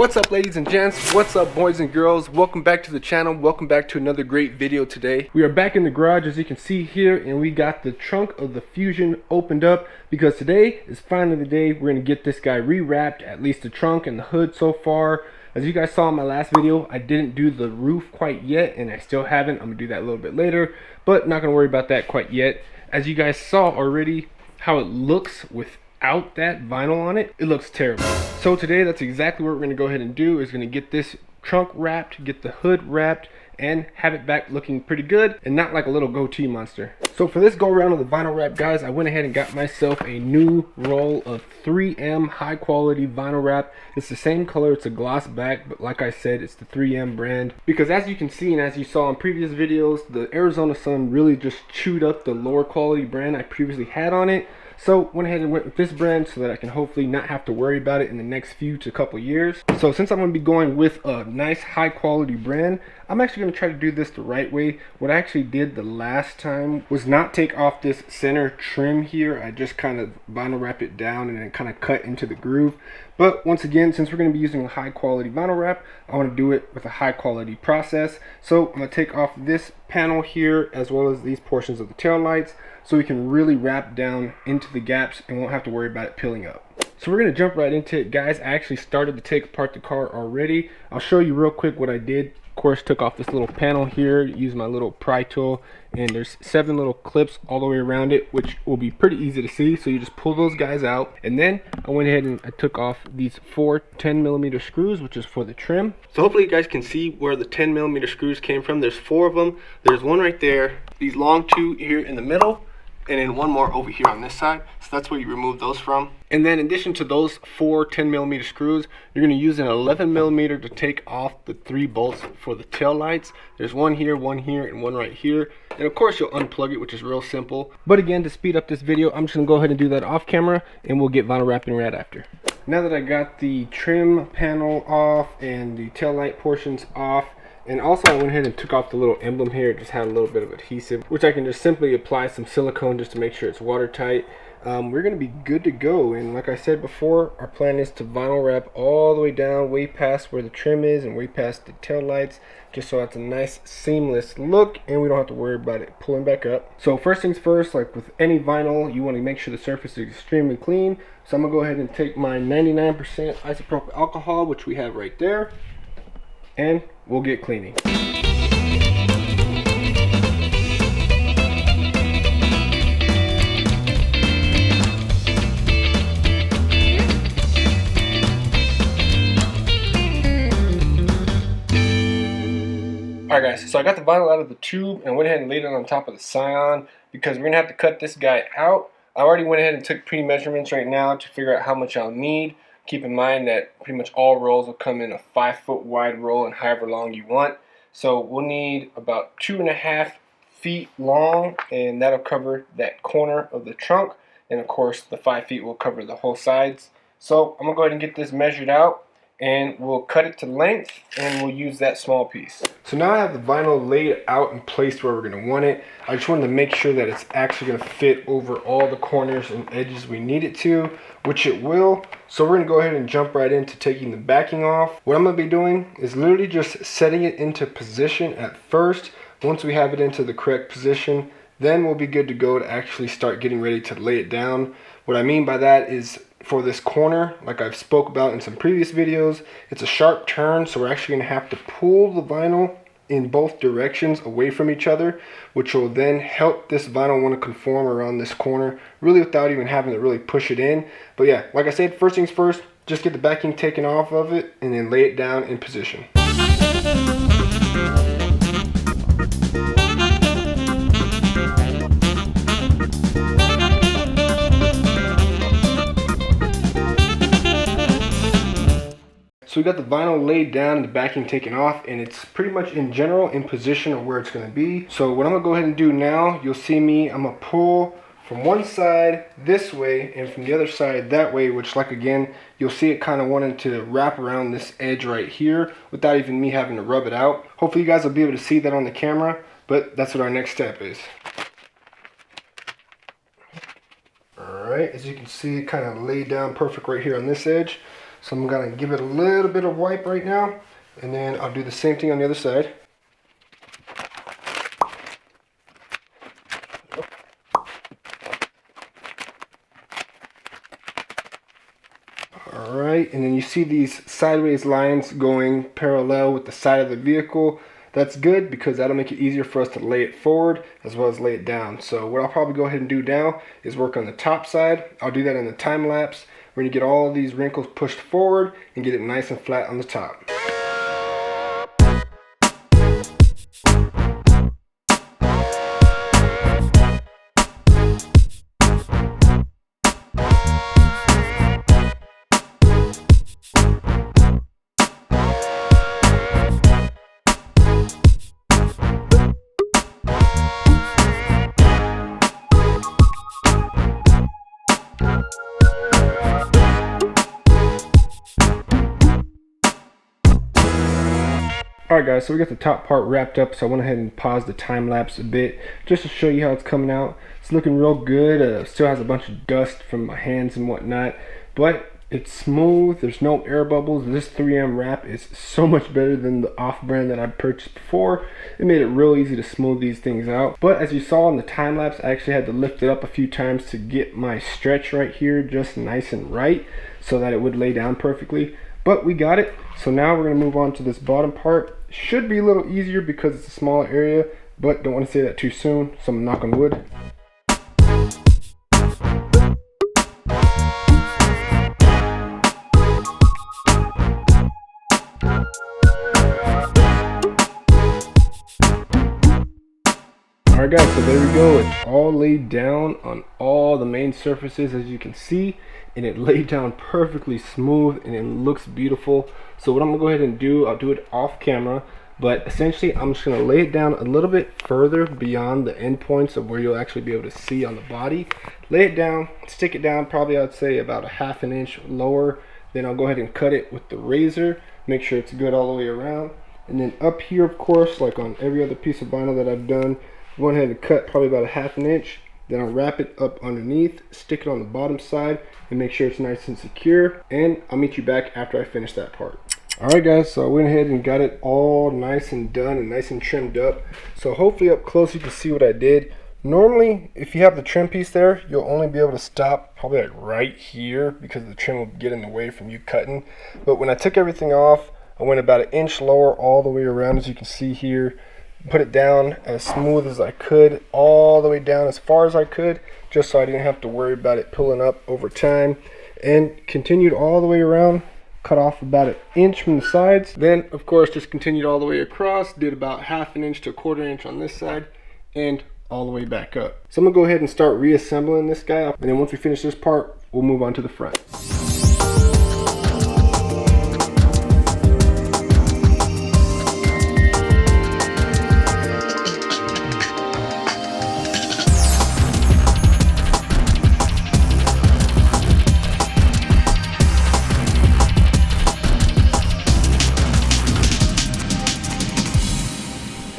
What's up, ladies and gents? What's up, boys and girls? Welcome back to the channel. Welcome back to another great video today. We are back in the garage, as you can see here, and we got the trunk of the Fusion opened up because today is finally the day we're going to get this guy rewrapped, at least the trunk and the hood so far. As you guys saw in my last video, I didn't do the roof quite yet, and I still haven't. I'm going to do that a little bit later, but not going to worry about that quite yet. As you guys saw already, how it looks without that vinyl on it, it looks terrible. So today, that's exactly what we're going to go ahead and do, is going to get this trunk wrapped, get the hood wrapped, and have it back looking pretty good and not like a little goatee monster. So for this go around of the vinyl wrap, guys, I went ahead and got myself a new roll of 3M high quality vinyl wrap. It's the same color, it's a gloss back, but like I said, it's the 3M brand, because as you can see and as you saw in previous videos, the Arizona sun really just chewed up the lower quality brand I previously had on it. So went ahead and went with this brand so that I can hopefully not have to worry about it in the next few to couple years. So since I'm going to be going with a nice high quality brand, I'm actually going to try to do this the right way. What I actually did the last time was not take off this center trim here. I just kind of vinyl wrapped it down and then kind of cut into the groove. But once again, since we're going to be using a high quality vinyl wrap, I want to do it with a high quality process. So I'm going to take off this panel here as well as these portions of the tail lights, so we can really wrap down into the gaps and won't have to worry about it peeling up. So we're going to jump right into it, guys. I actually started to take apart the car already. I'll show you real quick what I did. Of course, took off this little panel here, used my little pry tool, and there's 7 little clips all the way around it, which will be pretty easy to see. So you just pull those guys out, and then I went ahead and I took off these 4 10mm screws, which is for the trim. So hopefully you guys can see where the 10mm screws came from. There's 4 of them. There's one right there, these long 2 here in the middle, and then 1 more over here on this side. So that's where you remove those from. And then in addition to those 4 10mm screws, you're going to use an 11mm to take off the 3 bolts for the tail lights. There's one here, and one right here. And of course you'll unplug it, which is real simple. But again, to speed up this video, I'm just going to go ahead and do that off camera, and we'll get vinyl wrapping right after. Now that I got the trim panel off and the tail light portions off, and also I went ahead and took off the little emblem here. It just had a little bit of adhesive, which I can just simply apply some silicone just to make sure it's watertight. We're going to be good to go, and like I said before, our plan is to vinyl wrap all the way down, way past where the trim is and way past the tail lights, just so it's a nice seamless look and we don't have to worry about it pulling back up. So first things first, like with any vinyl, you want to make sure the surface is extremely clean. So I'm going to go ahead and take my 99% isopropyl alcohol, which we have right there, and we'll get cleaning. Alright guys, so I got the vinyl out of the tube and went ahead and laid it on top of the Scion because we're going to have to cut this guy out. I already went ahead and took pre-measurements right now to figure out how much I'll need. Keep in mind that pretty much all rolls will come in a 5-foot wide roll and however long you want. So we'll need about 2.5 feet long, and that'll cover that corner of the trunk. And of course the 5 feet will cover the whole sides. So I'm going to go ahead and get this measured out, and we'll cut it to length and we'll use that small piece. So now I have the vinyl laid out and placed where we're going to want it. I just wanted to make sure that it's actually going to fit over all the corners and edges we need it to, which it will. So we're going to go ahead and jump right into taking the backing off. What I'm going to be doing is literally just setting it into position at first. Once we have it into the correct position, then we'll be good to go to actually start getting ready to lay it down. What I mean by that is, for this corner, like I've spoke about in some previous videos, it's a sharp turn, so we're actually going to have to pull the vinyl in both directions away from each other, which will then help this vinyl want to conform around this corner, really without even having to really push it in. But yeah, like I said, first things first, just get the backing taken off of it and then lay it down in position. So we got the vinyl laid down and the backing taken off, and it's pretty much in general in position of where it's going to be. So what I'm going to go ahead and do now, you'll see me, I'm going to pull from one side this way and from the other side that way, which, like, again, you'll see it kind of wanting to wrap around this edge right here without even me having to rub it out. Hopefully you guys will be able to see that on the camera, but that's what our next step is. Alright, as you can see, kind of laid down perfect right here on this edge. So I'm gonna give it a little bit of wipe right now, and then I'll do the same thing on the other side. Alright, and then you see these sideways lines going parallel with the side of the vehicle. That's good because that'll make it easier for us to lay it forward as well as lay it down. So what I'll probably go ahead and do now is work on the top side. I'll do that in the time lapse. We're going to get all of these wrinkles pushed forward and get it nice and flat on the top. Alright guys, so we got the top part wrapped up, so I went ahead and paused the time lapse a bit just to show you how it's coming out. It's looking real good. Still has a bunch of dust from my hands and whatnot, but it's smooth. There's no air bubbles. This 3M wrap is so much better than the off-brand that I purchased before. It made it real easy to smooth these things out. But as you saw in the time lapse, I actually had to lift it up a few times to get my stretch right here just nice and right so that it would lay down perfectly. But we got it. So now we're going to move on to this bottom part. Should be a little easier because it's a smaller area, but don't want to say that too soon, so I'm gonna knock on wood. Alright guys, so there we go. It's all laid down on all the main surfaces as you can see, and it laid down perfectly smooth and it looks beautiful. So what I'm gonna go ahead and do, I'll do it off camera, but essentially I'm just gonna lay it down a little bit further beyond the end points of where you'll actually be able to see on the body. Lay it down, stick it down probably I'd say about a ½ an inch lower. Then I'll go ahead and cut it with the razor, make sure it's good all the way around. And then up here, of course, like on every other piece of vinyl that I've done, I went ahead and cut probably about a ½ an inch. Then I'll wrap it up underneath, stick it on the bottom side, and make sure it's nice and secure. And I'll meet you back after I finish that part. Alright guys, so I went ahead and got it all nice and done and nice and trimmed up. So hopefully up close you can see what I did. Normally, if you have the trim piece there, you'll only be able to stop probably like right here because the trim will get in the way from you cutting. But when I took everything off, I went about 1 inch lower all the way around, as you can see here. Put it down as smooth as I could, all the way down as far as I could, just so I didn't have to worry about it pulling up over time. And continued all the way around, cut off about 1 inch from the sides. Then, of course, just continued all the way across, did about ½ an inch to 1/4 inch on this side, and all the way back up. So I'm gonna go ahead and start reassembling this guy, and then once we finish this part, we'll move on to the front.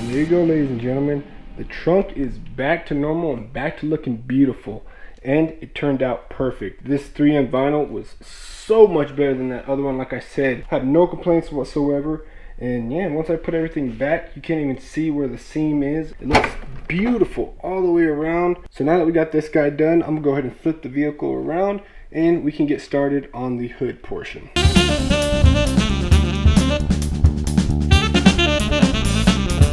There you go, ladies and gentlemen. The trunk is back to normal and back to looking beautiful, and it turned out perfect. This 3M vinyl was so much better than that other one. Like I said, had no complaints whatsoever. And yeah, once I put everything back, you can't even see where the seam is. It looks beautiful all the way around. So now that we got this guy done, I'm gonna go ahead and flip the vehicle around and we can get started on the hood portion.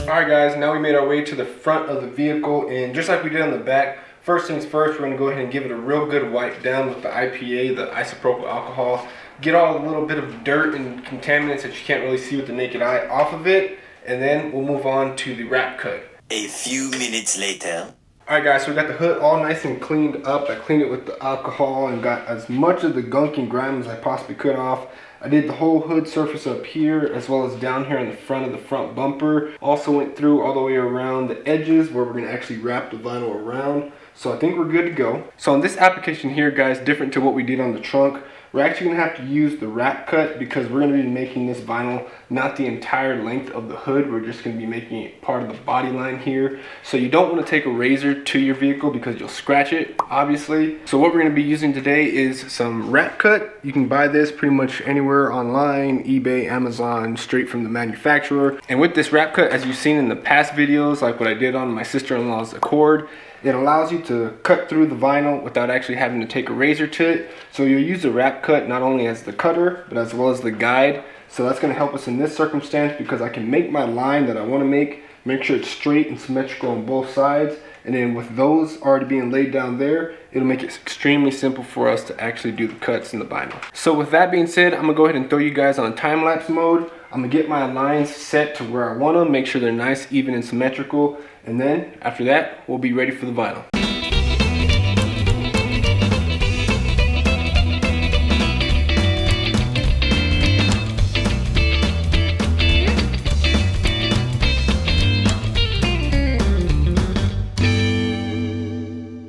Alright guys, now we made our way to the front of the vehicle, and just like we did on the back, first things first, we're going to go ahead and give it a real good wipe down with the IPA, the isopropyl alcohol. Get all a little bit of dirt and contaminants that you can't really see with the naked eye off of it, and then we'll move on to the wrap cut. A few minutes later. Alright guys, so we got the hood all nice and cleaned up. I cleaned it with the alcohol and got as much of the gunk and grime as I possibly could off. I did the whole hood surface up here as well as down here in the front of the front bumper. Also went through all the way around the edges where we're going to actually wrap the vinyl around. So I think we're good to go. So in this application here, guys, different to what we did on the trunk, we're actually going to have to use the wrap cut because we're going to be making this vinyl not the entire length of the hood. We're just going to be making it part of the body line here. So you don't want to take a razor to your vehicle because you'll scratch it, obviously. So what we're going to be using today is some wrap cut. You can buy this pretty much anywhere online, eBay, Amazon, straight from the manufacturer. And with this wrap cut, as you've seen in the past videos, like what I did on my sister-in-law's Accord, it allows you to cut through the vinyl without actually having to take a razor to it. So you'll use the wrap cut not only as the cutter, but as well as the guide. So that's going to help us in this circumstance because I can make my line that I want to make sure it's straight and symmetrical on both sides. And then with those already being laid down there, it'll make it extremely simple for us to actually do the cuts in the vinyl. So with that being said, I'm going to go ahead and throw you guys on a time-lapse mode. I'm going to get my lines set to where I want them, make sure they're nice, even, and symmetrical. And then after that, we'll be ready for the vinyl.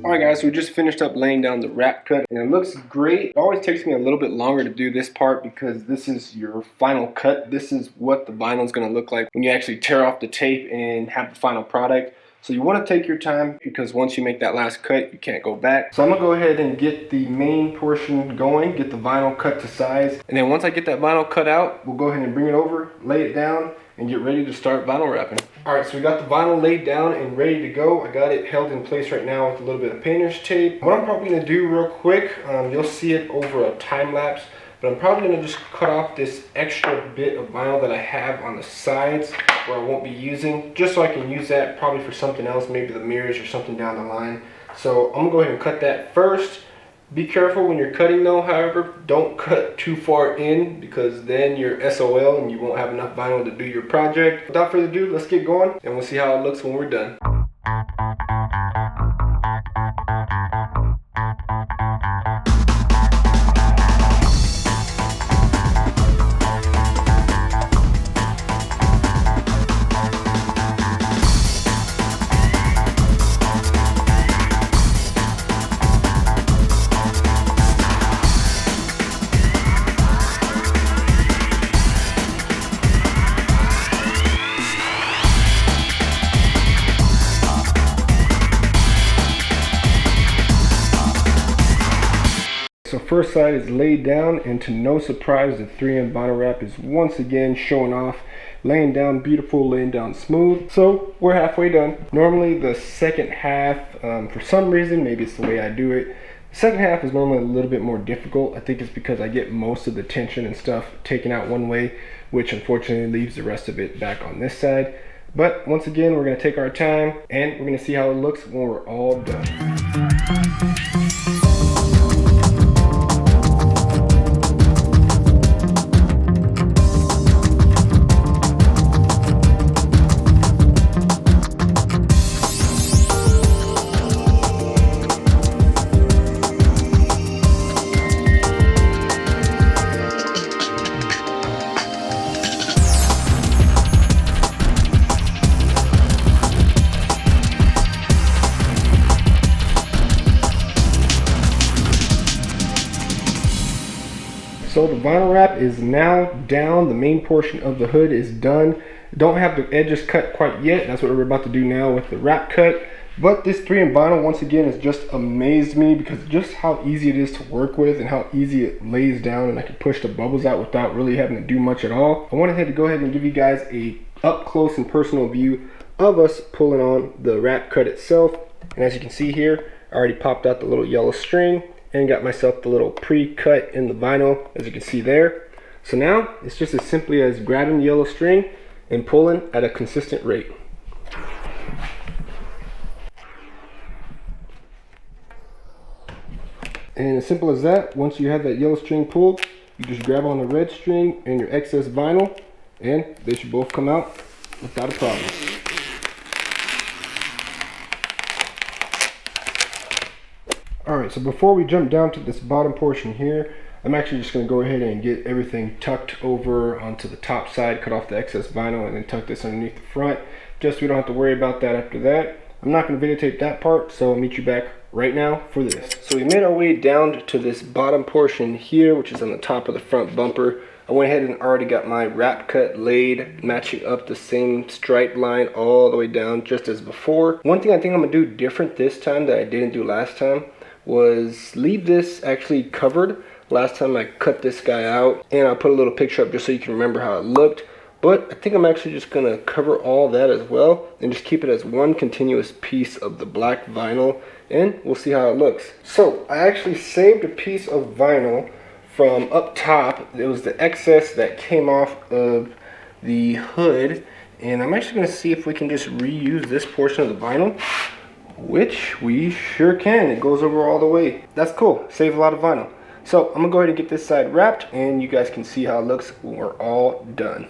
Alright guys, so we just finished up laying down the wrap cut and it looks great. It always takes me a little bit longer to do this part because this is your final cut. This is what the vinyl is going to look like when you actually tear off the tape and have the final product. So you want to take your time because once you make that last cut, you can't go back. So I'm going to go ahead and get the main portion going, get the vinyl cut to size. And then once I get that vinyl cut out, we'll go ahead and bring it over, lay it down, and get ready to start vinyl wrapping. Alright, so we got the vinyl laid down and ready to go. I got it held in place right now with a little bit of painter's tape. What I'm probably going to do real quick, you'll see it over a time lapse, but I'm probably going to just cut off this extra bit of vinyl that I have on the sides where I won't be using, just so I can use that probably for something else, maybe the mirrors or something down the line. So I'm going to go ahead and cut that first. Be careful when you're cutting though, however, don't cut too far in because then you're SOL and you won't have enough vinyl to do your project. Without further ado, let's get going and we'll see how it looks when we're done. So first side is laid down, and to no surprise, the 3M vinyl wrap is once again showing off, laying down beautiful, laying down smooth. So we're halfway done. Normally the second half, for some reason, maybe it's the way I do it, the second half is normally a little bit more difficult. I think it's because I get most of the tension and stuff taken out one way, which unfortunately leaves the rest of it back on this side. But once again, we're going to take our time and we're going to see how it looks when we're all done. So the vinyl wrap is now down. The main portion of the hood is done. Don't have the edges cut quite yet. That's what we're about to do now with the wrap cut. But this 3M vinyl, once again, has just amazed me because just how easy it is to work with and how easy it lays down, and I can push the bubbles out without really having to do much at all. I wanted to go ahead and give you guys a up close and personal view of us pulling on the wrap cut itself. And as you can see here, I already popped out the little yellow string and got myself the little pre-cut in the vinyl, as you can see there. So now it's just as simply as grabbing the yellow string and pulling at a consistent rate. And as simple as that, once you have that yellow string pulled, you just grab on the red string and your excess vinyl, and they should both come out without a problem. Alright, so before we jump down to this bottom portion here, I'm actually just going to go ahead and get everything tucked over onto the top side, cut off the excess vinyl, and then tuck this underneath the front, just so we don't have to worry about that after that. I'm not going to videotape that part, so I'll meet you back right now for this. So we made our way down to this bottom portion here, which is on the top of the front bumper. I went ahead and already got my wrap cut laid, matching up the same stripe line all the way down just as before. One thing I think I'm gonna do different this time that I didn't do last time was leave this actually covered. Last time I cut this guy out, and I'll put a little picture up just so you can remember how it looked. But I think I'm actually just gonna cover all that as well and just keep it as one continuous piece of the black vinyl, and we'll see how it looks. So I actually saved a piece of vinyl from up top. It was the excess that came off of the hood, and I'm actually gonna see if we can just reuse this portion of the vinyl, which we sure can. It goes over all the way. That's cool, save a lot of vinyl. So I'm gonna go ahead and get this side wrapped, and you guys can see how it looks when we're all done.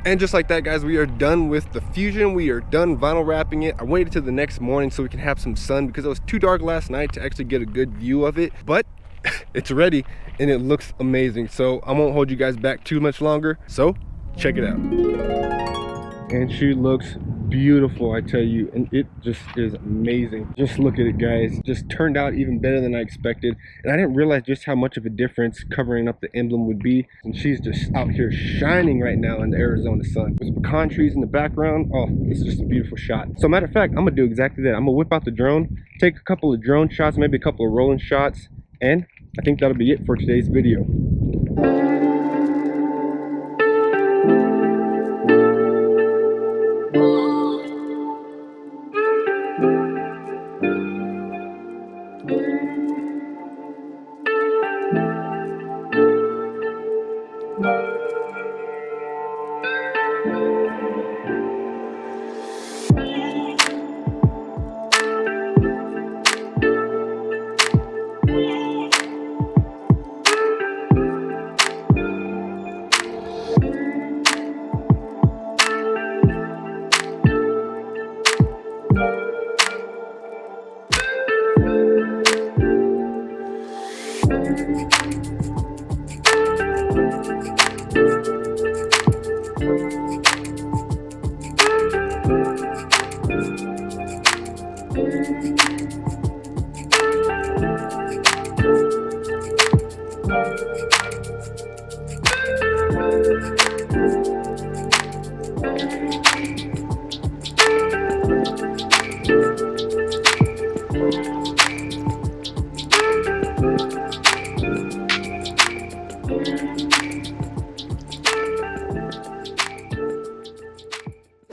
And just like that, guys, we are done with the Fusion. We are done vinyl wrapping it. I waited till the next morning so we can have some sun because it was too dark last night to actually get a good view of it. But it's ready and it looks amazing. So I won't hold you guys back too much longer. So check it out. And she looks beautiful, I tell you, and it just is amazing. Just look at it, guys. Just turned out even better than I expected, and I didn't realize just how much of a difference covering up the emblem would be. And she's just out here shining right now in the Arizona sun with pecan trees in the background. Oh, this is just a beautiful shot. So matter of fact, I'm gonna do exactly that. I'm gonna whip out the drone, take a couple of drone shots, maybe a couple of rolling shots, and I think that'll be it for today's video.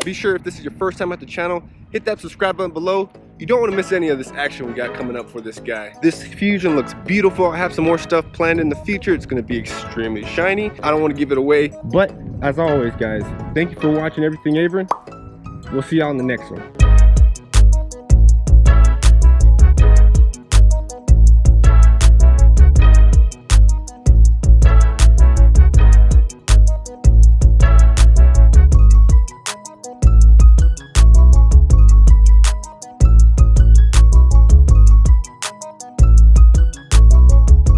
Be sure, if this is your first time at the channel, hit that subscribe button below. You don't want to miss any of this action we got coming up for this guy. This Fusion looks beautiful. I have some more stuff planned in the future. It's going to be extremely shiny. I don't want to give it away. But as always, guys, thank you for watching everything, Abram. We'll see y'all in the next one.